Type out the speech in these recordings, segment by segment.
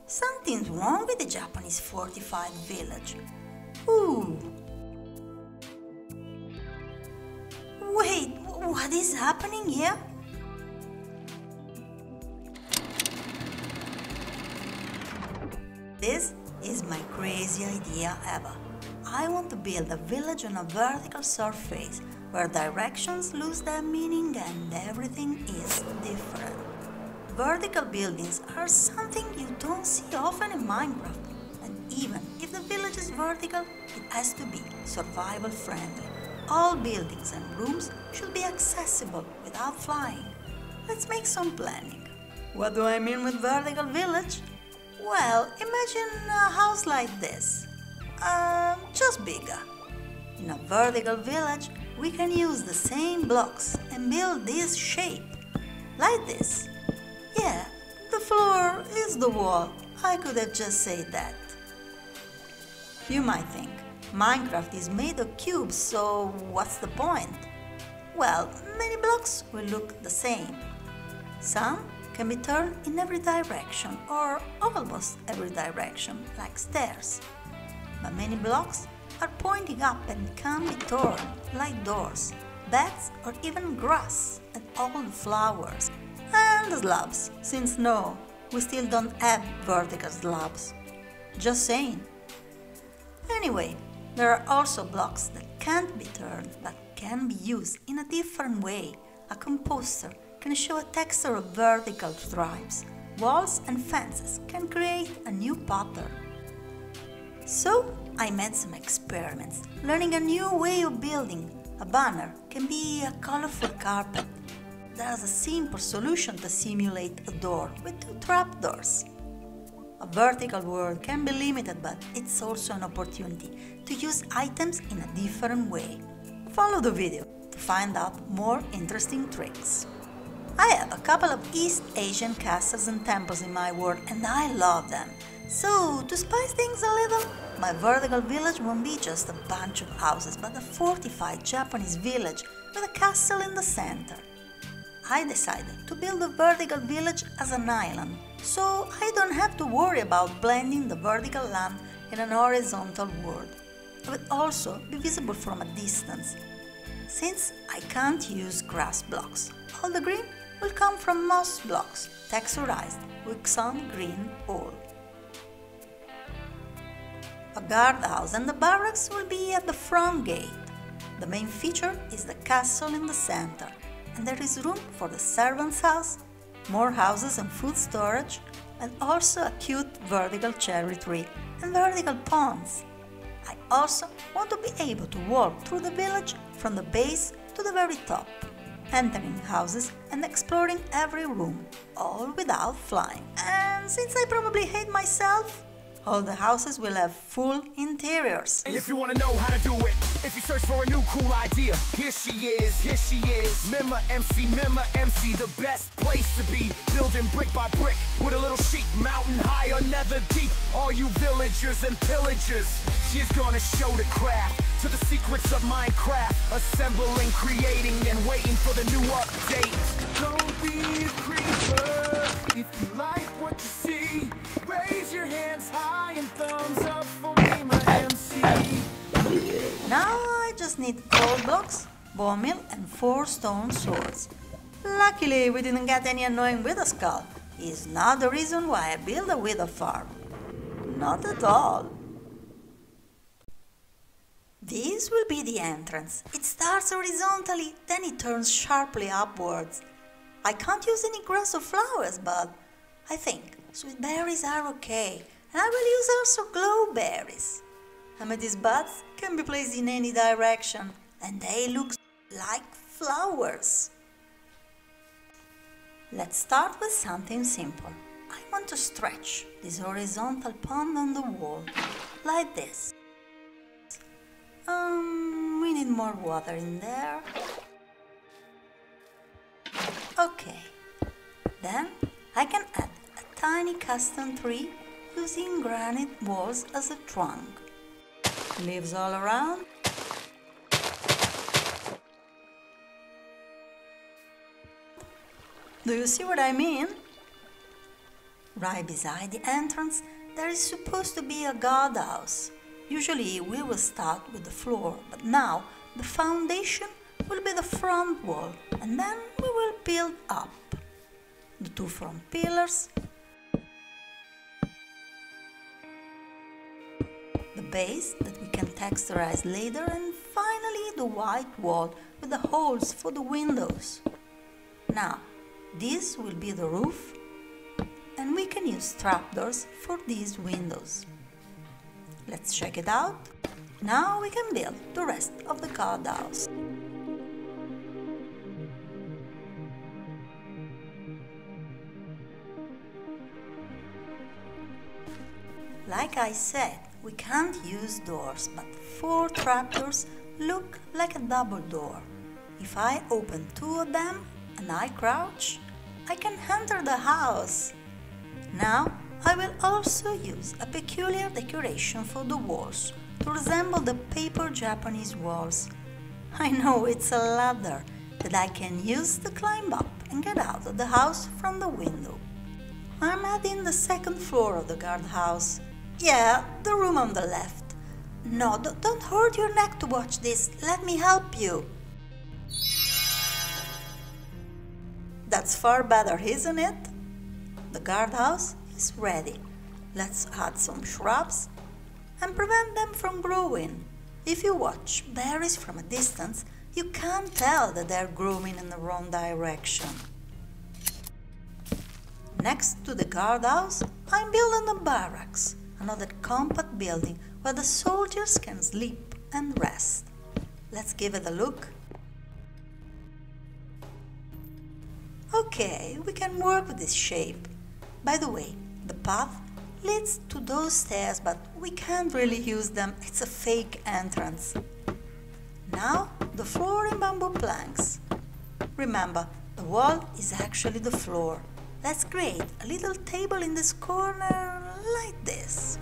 Something's wrong with the Japanese fortified village. Ooh. Wait, what is happening here? This is my crazy idea ever. I want to build a village on a vertical surface where directions lose their meaning and everything is different. Vertical buildings are something you don't see often in Minecraft, and even if the village is vertical, it has to be survival friendly. All buildings and rooms should be accessible without flying. Let's make some planning. What do I mean with vertical village? Well, imagine a house like this, just bigger. In a vertical village, we can use the same blocks and build this shape, like this. Yeah, the floor is the wall. I could have just said that. You might think, Minecraft is made of cubes, so what's the point? Well, many blocks will look the same. Some can be turned in every direction or almost every direction, like stairs. But many blocks are pointing up and can be torn, like doors, beds or even grass and old flowers. And the slabs, since no, we still don't have vertical slabs. Just saying. Anyway, there are also blocks that can't be turned but can be used in a different way. A composer can show a texture of vertical stripes. Walls and fences can create a new pattern. So I made some experiments, learning a new way of building. A banner can be a colorful carpet. There's a simple solution to simulate a door with 2 trapdoors. A vertical world can be limited, but it's also an opportunity to use items in a different way. Follow the video to find out more interesting tricks. I have a couple of East Asian castles and temples in my world and I love them. So, to spice things a little, my vertical village won't be just a bunch of houses, but a fortified Japanese village with a castle in the center. I decided to build a vertical village as an island, so I don't have to worry about blending the vertical land in an horizontal world. It will also be visible from a distance. Since I can't use grass blocks, all the green will come from moss blocks, texturized with some green wool. A guardhouse and the barracks will be at the front gate. The main feature is the castle in the center, and there is room for the servant's house, more houses and food storage, and also a cute vertical cherry tree and vertical ponds. I also want to be able to walk through the village from the base to the very top, entering houses and exploring every room, all without flying. And since I probably hate myself, all the houses will have full interiors. If you want to know how to do it, if you search for a new cool idea, here she is, Member MC, the best place to be, building brick by brick, with a little sheep, mountain high or nether deep, all you villagers and pillagers, she's gonna show the craft, to the secrets of Minecraft, assembling, creating, and waiting for the new update. Don't be a creeper, if you like what you see, raise your hands high and thumbs up for me, my MC. Now I just need coal blocks, bone meal and 4 stone swords. Luckily we didn't get any annoying wither skull. It's not the reason why I built a wither farm. Not at all. This will be the entrance. It starts horizontally, then it turns sharply upwards. I can't use any grass or flowers, but I think sweet berries are okay, and I will use also glow berries. Amethyst buds can be placed in any direction, and they look like flowers. Let's start with something simple. I want to stretch this horizontal pond on the wall, like this. We need more water in there. Okay, then I can add a tiny custom tree using granite walls as a trunk. Leaves all around. Do you see what I mean? Right beside the entrance, there is supposed to be a guardhouse. Usually we will start with the floor, but now the foundation will be the front wall, and then we will build up. The two front pillars, the base that we can texturize later, and finally the white wall with the holes for the windows. Now, this will be the roof, and we can use trapdoors for these windows. Let's check it out. Now we can build the rest of the guardhouse. Like I said, we can't use doors, but 4 trapdoors look like a double door. If I open 2 of them and I crouch, I can enter the house. Now I will also use a peculiar decoration for the walls to resemble the paper Japanese walls. I know it's a ladder that I can use to climb up and get out of the house from the window. I'm adding the second floor of the guardhouse. Yeah, the room on the left. No, don't hurt your neck to watch this. Let me help you. That's far better, isn't it? The guardhouse is ready. Let's add some shrubs and prevent them from growing. If you watch berries from a distance, you can't tell that they're growing in the wrong direction. Next to the guardhouse, I'm building a barracks, another compact building where the soldiers can sleep and rest. Let's give it a look. Okay, we can work with this shape. By the way, the path leads to those stairs, but we can't really use them. It's a fake entrance. Now, the floor in bamboo planks. Remember, the wall is actually the floor. Let's create a little table in this corner like this.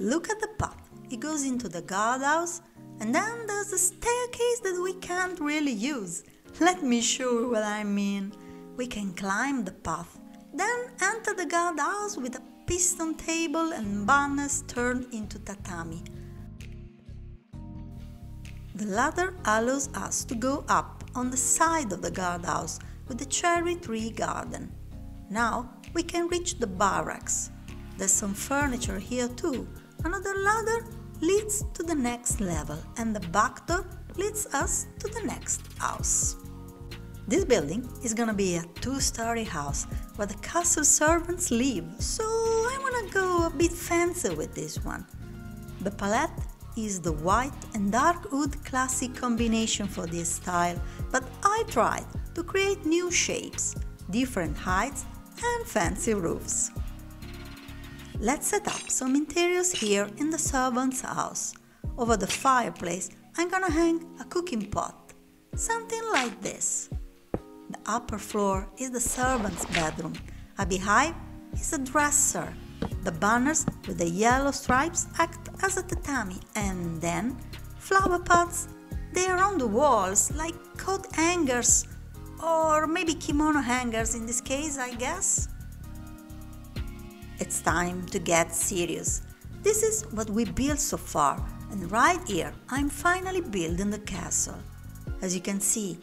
Look at the path. It goes into the guardhouse, and then there's a staircase that we can't really use. Let me show you what I mean. We can climb the path, then enter the guardhouse with a piston table and banners turned into tatami. The ladder allows us to go up on the side of the guardhouse with the cherry tree garden. Now we can reach the barracks. There's some furniture here too. Another ladder leads to the next level, and the back door leads us to the next house. This building is gonna be a 2-story house where the castle servants live, so I wanna go a bit fancy with this one. The palette is the white and dark wood classic combination for this style, but I tried to create new shapes, different heights and fancy roofs. Let's set up some interiors here in the servant's house. Over the fireplace, I'm gonna hang a cooking pot, something like this. The upper floor is the servant's bedroom. A beehive is a dresser. The banners with the yellow stripes act as a tatami, and then flower pots. They are on the walls like coat hangers, or maybe kimono hangers in this case, I guess. It's time to get serious. This is what we built so far, and right here I'm finally building the castle. As you can see,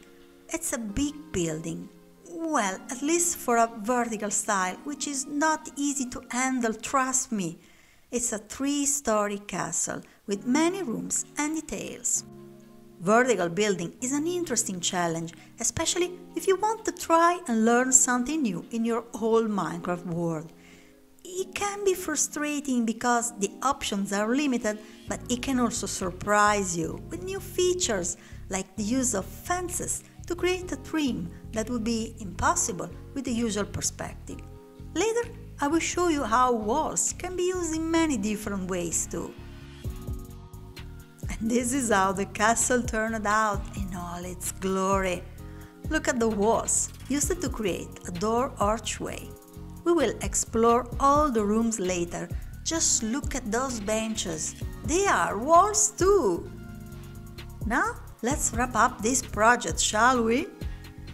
it's a big building. Well, at least for a vertical style, which is not easy to handle, trust me. It's a 3-story castle with many rooms and details. Vertical building is an interesting challenge, especially if you want to try and learn something new in your whole Minecraft world. It can be frustrating because the options are limited, but it can also surprise you with new features like the use of fences to create a trim that would be impossible with the usual perspective. Later, I will show you how walls can be used in many different ways too. And this is how the castle turned out in all its glory. Look at the walls, used to create a door archway. We will explore all the rooms later. Just look at those benches. They are walls too. Now, let's wrap up this project, shall we?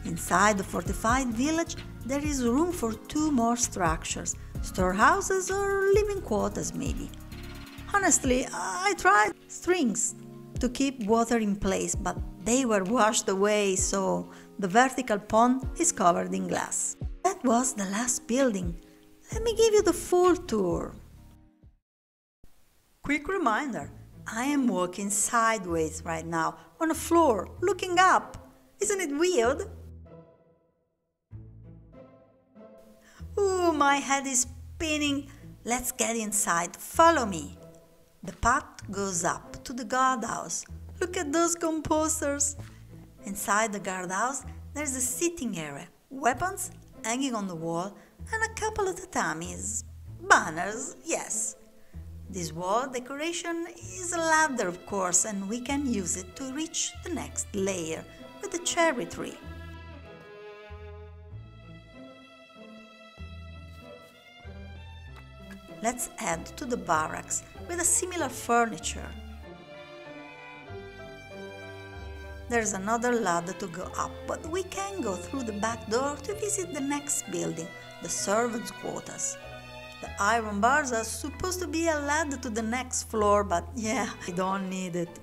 Inside the fortified village, there is room for 2 more structures, storehouses or living quarters maybe. Honestly, I tried strings to keep water in place, but they were washed away, so the vertical pond is covered in glass. That was the last building. Let me give you the full tour. Quick reminder, I am walking sideways right now on a floor, looking up. Isn't it weird? Ooh, my head is spinning. Let's get inside. Follow me. The path goes up to the guardhouse. Look at those composters. Inside the guardhouse, there's a sitting area, weapons hanging on the wall, and a couple of tatamis. Banners, yes. This wall decoration is a ladder, of course, and we can use it to reach the next layer with the cherry tree. Let's add to the barracks with a similar furniture. There's another ladder to go up, but we can go through the back door to visit the next building, the servants' quarters. The iron bars are supposed to be a ladder to the next floor, but yeah, I don't need it.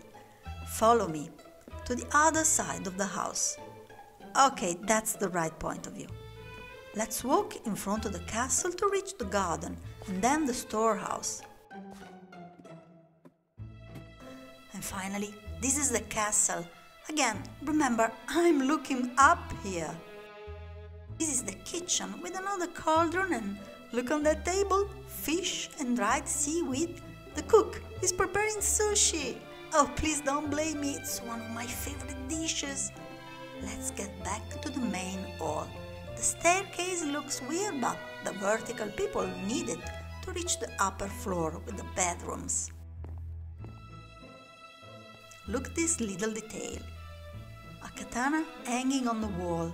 Follow me to the other side of the house. Okay, that's the right point of view. Let's walk in front of the castle to reach the garden and then the storehouse. And finally, this is the castle. Again, remember, I'm looking up here. This is the kitchen with another cauldron, and look on that table, fish and dried seaweed. The cook is preparing sushi. Oh, please don't blame me, it's one of my favorite dishes. Let's get back to the main hall. The staircase looks weird, but the vertical people need it to reach the upper floor with the bedrooms. Look at this little detail. A katana hanging on the wall.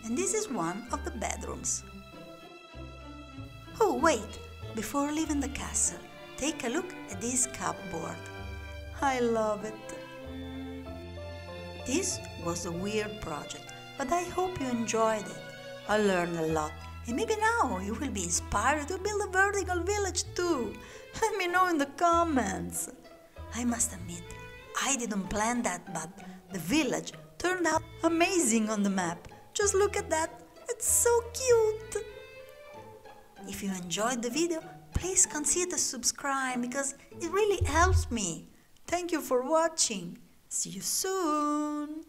And this is one of the bedrooms. Oh, wait! Before leaving the castle, take a look at this cupboard. I love it. This was a weird project, but I hope you enjoyed it. I learned a lot, and maybe now you will be inspired to build a vertical village too. Let me know in the comments. I must admit, I didn't plan that, but the village turned out amazing on the map. Just look at that, it's so cute. If you enjoyed the video, please consider subscribing because it really helps me. Thank you for watching. See you soon!